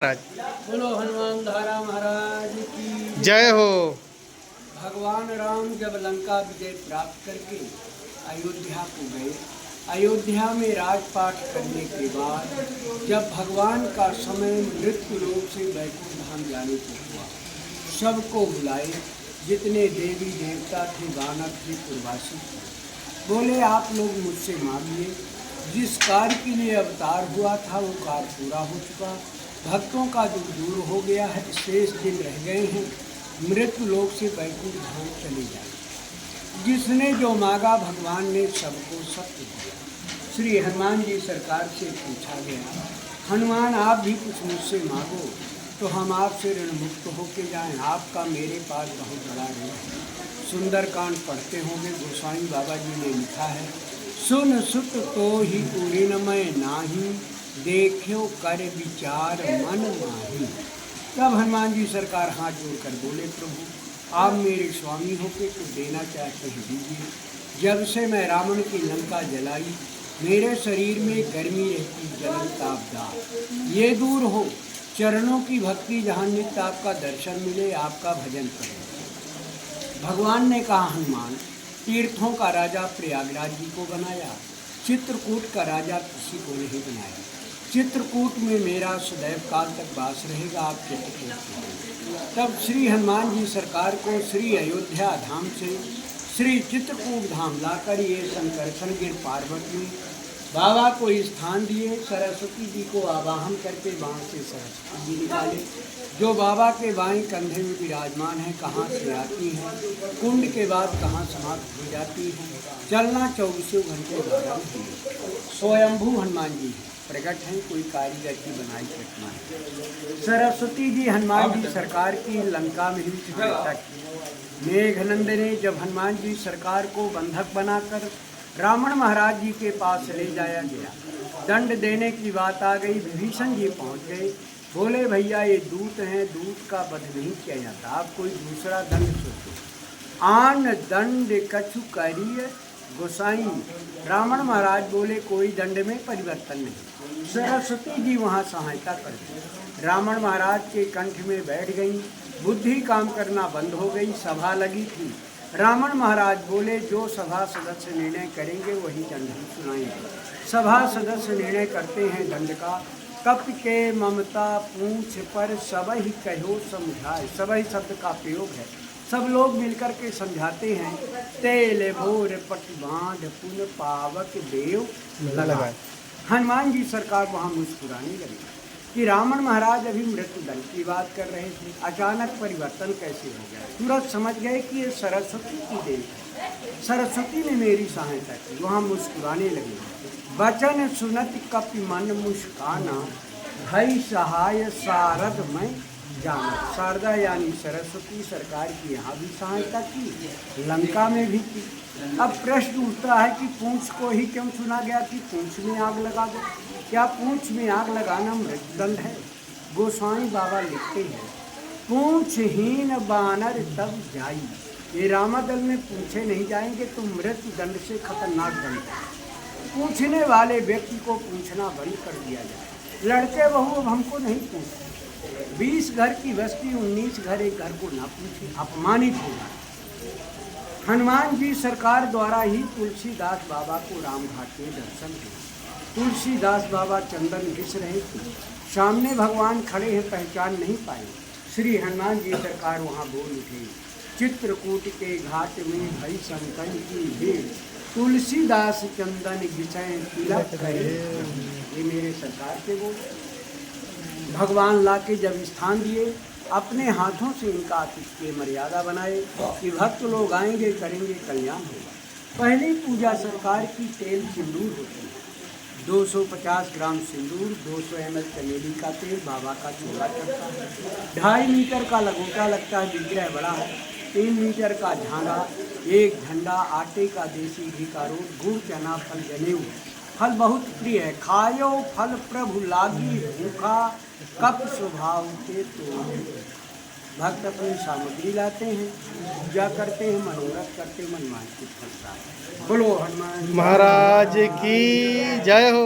बोलो हनुमान धारा महाराज की जय हो। भगवान राम जब लंका विजय प्राप्त करके अयोध्या को गए, अयोध्या में राजपाट करने के बाद जब भगवान का समय मृत्यु लोक से वैकुंठ धाम जाने को हुआ, सबको बुलाए, जितने देवी देवता थे, वानर थे, पूर्वासी थे, बोले आप लोग मुझसे मांगिए। जिस कार्य के लिए अवतार हुआ था वो कार्य पूरा हो चुका, भक्तों का दुख दूर हो गया है, शेष दिन रह गए हैं, मृत्यु लोक से वैकुंठ धाम चले जाए। जिसने जो मांगा भगवान ने सबको सत्य दिया। श्री हनुमान जी सरकार से पूछा गया, हनुमान आप भी कुछ मुझसे मांगो तो हम आपसे ऋण मुक्त होके जाएं, आपका मेरे पास बहुत बड़ा ऋण है। सुंदरकांड पढ़ते होंगे, गोसाई बाबा जी ने लिखा है, सुन सुत तो ही ऊरिनमय नाही, देखो कर विचार मन माही। तब हनुमान जी सरकार हाथ जोड़कर बोले, प्रभु आप मेरे स्वामी होके कुछ देना चाहते हैं दीजिए। जब से मैं रावण की लंका जलाई, मेरे शरीर में गर्मी रहती, जलन तापदार, ये दूर हो, चरणों की भक्ति जहाँ नित्य आपका दर्शन मिले, आपका भजन करें। भगवान ने कहा, हनुमान तीर्थों का राजा प्रयागराज जी को बनाया, चित्रकूट का राजा किसी को नहीं बनाया। चित्रकूट में मेरा सदैव काल तक वास रहेगा, आप चित्रकूट। तब श्री हनुमान जी सरकार को श्री अयोध्या धाम से श्री चित्रकूट धाम लाकर ये संकर्षण गिर पार्वती में बाबा को स्थान दिए। सरस्वती जी को आवाहन करके वहाँ से सरस्वती जी निकाले, जो बाबा के बाएं कंधे में विराजमान है, कहाँ से आती हैं, कुंड के बाद कहाँ समाप्त हो जाती हैं। चलना 24 घंटे द्वारा स्वयंभू हनुमान जी हैं, प्रकट हैं, कोई कारीगर की बनाई घटना है। सरस्वती जी हनुमान जी सरकार की लंका में ही सहायता की। मेघनंदने जब हनुमान जी सरकार को बंधक बनाकर रावण महाराज जी के पास ले जाया गया, दंड देने की बात आ गई, विभीषण जी पहुंच गए, बोले भैया ये दूत हैं, दूत का वध नहीं किया जाता, आप कोई दूसरा दंड सोचो। आन दंड कछु करिए गोसाई। रावण महाराज बोले कोई दंड में परिवर्तन नहीं। सरस्वती जी वहाँ सहायता कर दी, रावण महाराज के कंठ में बैठ गई, बुद्धि काम करना बंद हो गई। सभा लगी थी, रावण महाराज बोले जो सभा सदस्य निर्णय करेंगे वही दंड हम सुनाएंगे। सभा सदस्य निर्णय करते हैं दंड का, कप के ममता पूंछ पर सबहि कहो समझाए। सबहि शब्द का प्रयोग है, सब लोग मिलकर के समझाते हैं। तेल भोर पटबांध पुन पावक देव लगाए। हनुमान जी सरकार वहाँ मुस्कुराने लगी कि रावण महाराज अभी मृत्यु दंड की बात कर रहे थे, अचानक परिवर्तन कैसे हो गया। तुरंत समझ गए कि ये सरस्वती की देवी है, सरस्वती ने मेरी सहायता की, वहाँ मुस्कुराने लगे। वचन सुनत कपि मन मुस्काना, भई सहाय सारद में जाना। शारदा यानी सरस्वती सरकार की यहाँ भी सहायता की, लंका में भी की। अब प्रश्न उठता है कि पूंछ को ही क्यों चुना गया कि पूंछ में आग लगा दो? क्या पूंछ में आग लगाना मृत्युदंड है? गोस्वामी बाबा लिखते हैं, पूंछहीन बानर तब जाई। ये रामादल में पूछे नहीं जाएंगे तो मृत्यु दंड से खतरनाक दंड है। पूछने वाले व्यक्ति को पूछना बंद कर दिया जाए। लड़के बहू अब हमको नहीं पूछते, 20 घर की बस्ती 19 घर एक घर को ना पूछे, अपमानित होगा। हनुमान जी सरकार द्वारा ही तुलसीदास बाबा को रामघाट के दर्शन हुए। तुलसीदास बाबा चंदन घिस रहे थे, सामने भगवान खड़े हैं, पहचान नहीं पाए। श्री हनुमान जी सरकार वहाँ बोल उठे, चित्रकूट के घाट में भई संतन की भीड़, तुलसीदास चंदन घिसै तिलक करे। ये मेरे सरकार के बोल। भगवान लाके जब स्थान दिए, अपने हाथों से इनका आतिथ्य मर्यादा बनाए कि भक्त लोग आएंगे, करेंगे, कल्याण होगा। पहली पूजा सरकार की तेल सिंदूर होती है, 250 ग्राम सिंदूर, 200 ml चमेली का तेल, बाबा का चूड़ा चढ़ता है, 2.5 मीटर का लगोटा लगता है, विग्रह बड़ा है, 3 मीटर का झांगा, 1 झंडा, आटे का देसी घी का रोट, गुड़ चना फल जनेऊ। फल बहुत प्रिय है, खायो फल प्रभु लागी भूखा, कप स्वभाव के तो। भक्त अपनी सामग्री लाते हैं, पूजा करते हैं, मनोरथ करते हैं, मनमांसित फलता है। बोलो हनुमान महाराज की जय हो।